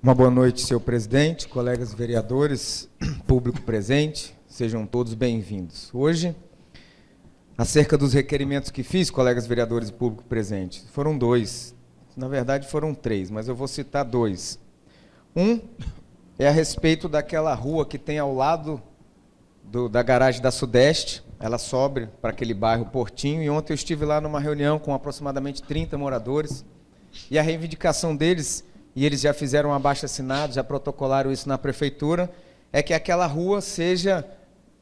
Uma boa noite, senhor presidente, colegas vereadores, público presente, sejam todos bem-vindos. Hoje, acerca dos requerimentos que fiz, colegas vereadores e público presente, foram dois, na verdade foram três, mas eu vou citar dois. Um é a respeito daquela rua que tem ao lado da garagem da Sudeste, ela sobe para aquele bairro Portinho, e ontem eu estive lá numa reunião com aproximadamente 30 moradores, e a reivindicação deles, e eles já fizeram um abaixo-assinado, já protocolaram isso na prefeitura, é que aquela rua seja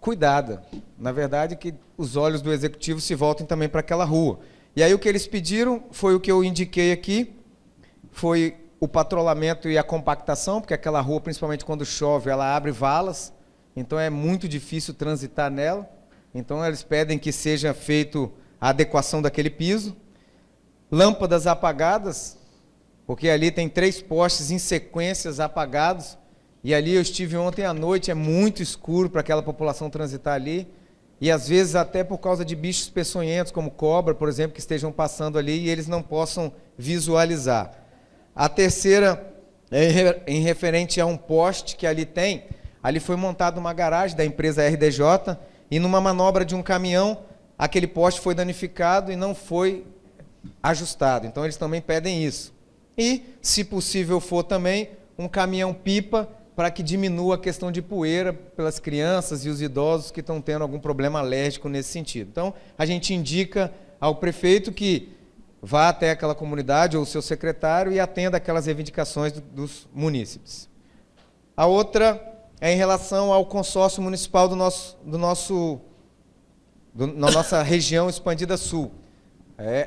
cuidada. Na verdade, que os olhos do executivo se voltem também para aquela rua. E aí o que eles pediram foi o que eu indiquei aqui, foi o patrulhamento e a compactação, porque aquela rua, principalmente quando chove, ela abre valas, então é muito difícil transitar nela. Então eles pedem que seja feito a adequação daquele piso. Lâmpadas apagadas, porque ali tem 3 postes em sequências apagados, e ali eu estive ontem à noite, é muito escuro para aquela população transitar ali, e às vezes até por causa de bichos peçonhentos, como cobra, por exemplo, que estejam passando ali e eles não possam visualizar. A terceira é em referente a um poste que ali tem, ali foi montada uma garagem da empresa RDJ, e numa manobra de um caminhão, aquele poste foi danificado e não foi ajustado, então eles também pedem isso. E, se possível for também, um caminhão-pipa para que diminua a questão de poeira pelas crianças e os idosos que estão tendo algum problema alérgico nesse sentido. Então, a gente indica ao prefeito que vá até aquela comunidade ou o seu secretário e atenda aquelas reivindicações dos munícipes. A outra é em relação ao consórcio municipal da nossa região expandida sul.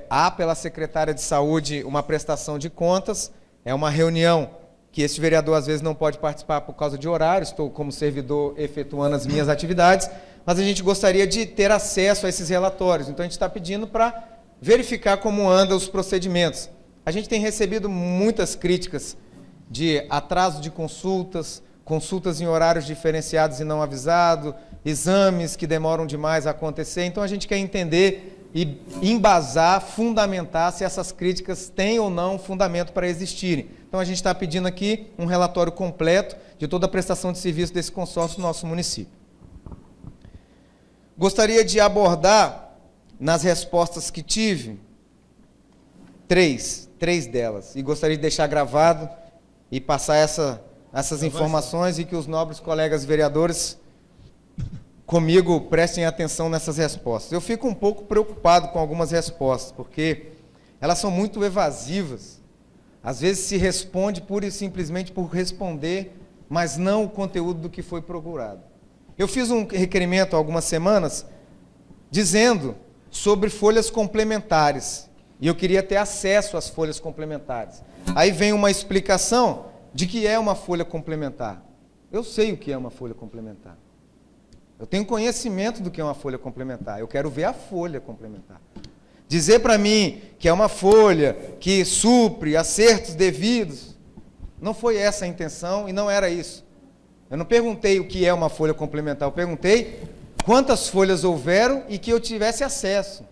Há pela secretária de saúde uma prestação de contas, é uma reunião que esse vereador às vezes não pode participar por causa de horário, estou como servidor efetuando as minhas atividades, mas a gente gostaria de ter acesso a esses relatórios, então a gente está pedindo para verificar como andam os procedimentos. A gente tem recebido muitas críticas de atraso de consultas, consultas em horários diferenciados e não avisado, exames que demoram demais a acontecer, então a gente quer entender e embasar, fundamentar se essas críticas têm ou não fundamento para existirem. Então a gente está pedindo aqui um relatório completo de toda a prestação de serviço desse consórcio no nosso município. Gostaria de abordar, nas respostas que tive, três delas, e gostaria de deixar gravado e passar essas informações e que os nobres colegas vereadores comigo prestem atenção nessas respostas. Eu fico um pouco preocupado com algumas respostas, porque elas são muito evasivas. Às vezes se responde pura e simplesmente por responder, mas não o conteúdo do que foi procurado. Eu fiz um requerimento há algumas semanas, dizendo sobre folhas complementares, e eu queria ter acesso às folhas complementares. Aí vem uma explicação de que é uma folha complementar. Eu sei o que é uma folha complementar. Eu tenho conhecimento do que é uma folha complementar, eu quero ver a folha complementar. Dizer para mim que é uma folha que supre acertos devidos, não foi essa a intenção e não era isso. Eu não perguntei o que é uma folha complementar, eu perguntei quantas folhas houveram e que eu tivesse acesso.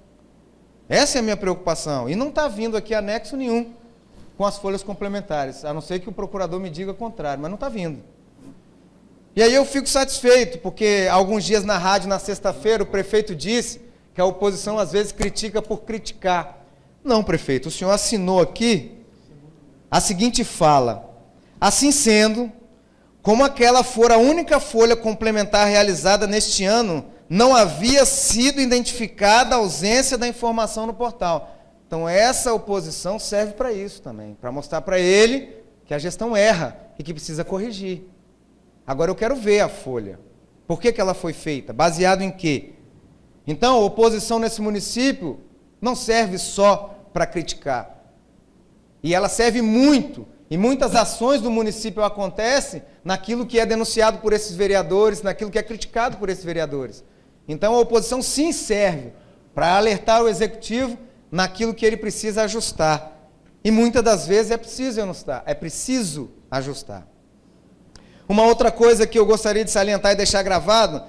Essa é a minha preocupação, e não está vindo aqui anexo nenhum com as folhas complementares, a não ser que o procurador me diga o contrário, mas não está vindo. E aí eu fico satisfeito, porque alguns dias na rádio, na sexta-feira, o prefeito disse que a oposição às vezes critica por criticar. Não, prefeito, o senhor assinou aqui a seguinte fala: assim sendo, como aquela for a única folha complementar realizada neste ano, não havia sido identificada a ausência da informação no portal. Então essa oposição serve para isso também, para mostrar para ele que a gestão erra e que precisa corrigir. Agora eu quero ver a folha. Por que ela foi feita? Baseado em quê? Então, a oposição nesse município não serve só para criticar. E ela serve muito, e muitas ações do município acontecem naquilo que é denunciado por esses vereadores, naquilo que é criticado por esses vereadores. Então, a oposição sim serve para alertar o executivo naquilo que ele precisa ajustar. E muitas das vezes é preciso ajustar. Uma outra coisa que eu gostaria de salientar e deixar gravado,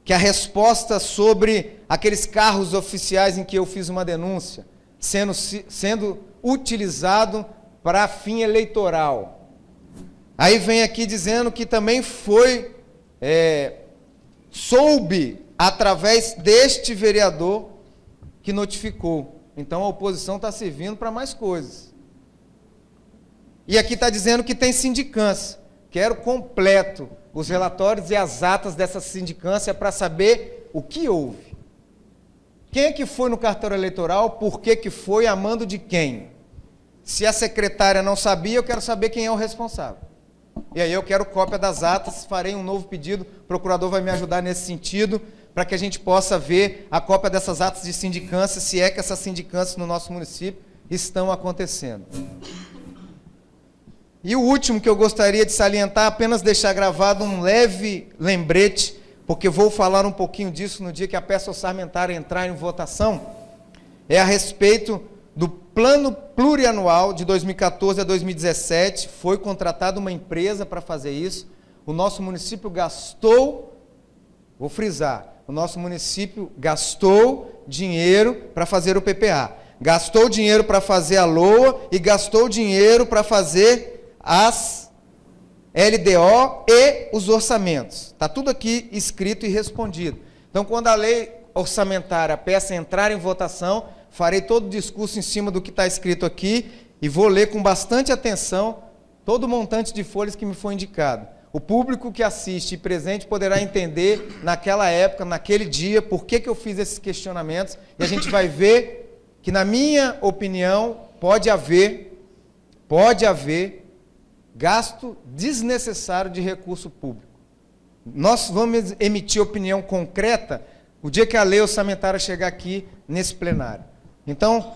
que a resposta sobre aqueles carros oficiais em que eu fiz uma denúncia, sendo utilizado para fim eleitoral. Aí vem aqui dizendo que também soube através deste vereador que notificou. Então a oposição está servindo para mais coisas. E aqui está dizendo que tem sindicância. Quero completo os relatórios e as atas dessa sindicância para saber o que houve. Quem é que foi no cartório eleitoral, por que foi, a mando de quem? Se a secretária não sabia, eu quero saber quem é o responsável. E aí eu quero cópia das atas, farei um novo pedido, o procurador vai me ajudar nesse sentido, para que a gente possa ver a cópia dessas atas de sindicância, se é que essas sindicâncias no nosso município estão acontecendo. E o último que eu gostaria de salientar, apenas deixar gravado um leve lembrete, porque vou falar um pouquinho disso no dia que a peça orçamentária entrar em votação, é a respeito do plano plurianual de 2014 a 2017, foi contratada uma empresa para fazer isso, o nosso município gastou, vou frisar, o nosso município gastou dinheiro para fazer o PPA, gastou dinheiro para fazer a LOA e gastou dinheiro para fazer as LDO e os orçamentos. Está tudo aqui escrito e respondido. Então, quando a lei orçamentária, a peça entrar em votação, farei todo o discurso em cima do que está escrito aqui e vou ler com bastante atenção todo o montante de folhas que me foi indicado. O público que assiste e presente poderá entender, naquela época, naquele dia, por que eu fiz esses questionamentos, e a gente vai ver que, na minha opinião, pode haver gasto desnecessário de recurso público. Nós vamos emitir opinião concreta o dia que a lei orçamentária chegar aqui nesse plenário. Então,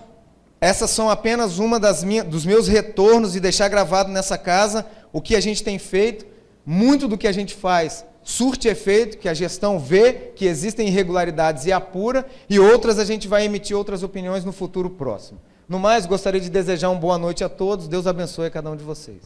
essas são apenas uma dos meus retornos e deixar gravado nessa casa o que a gente tem feito. Muito do que a gente faz surte efeito, que a gestão vê que existem irregularidades e apura, e outras a gente vai emitir outras opiniões no futuro próximo. No mais, gostaria de desejar uma boa noite a todos. Deus abençoe a cada um de vocês.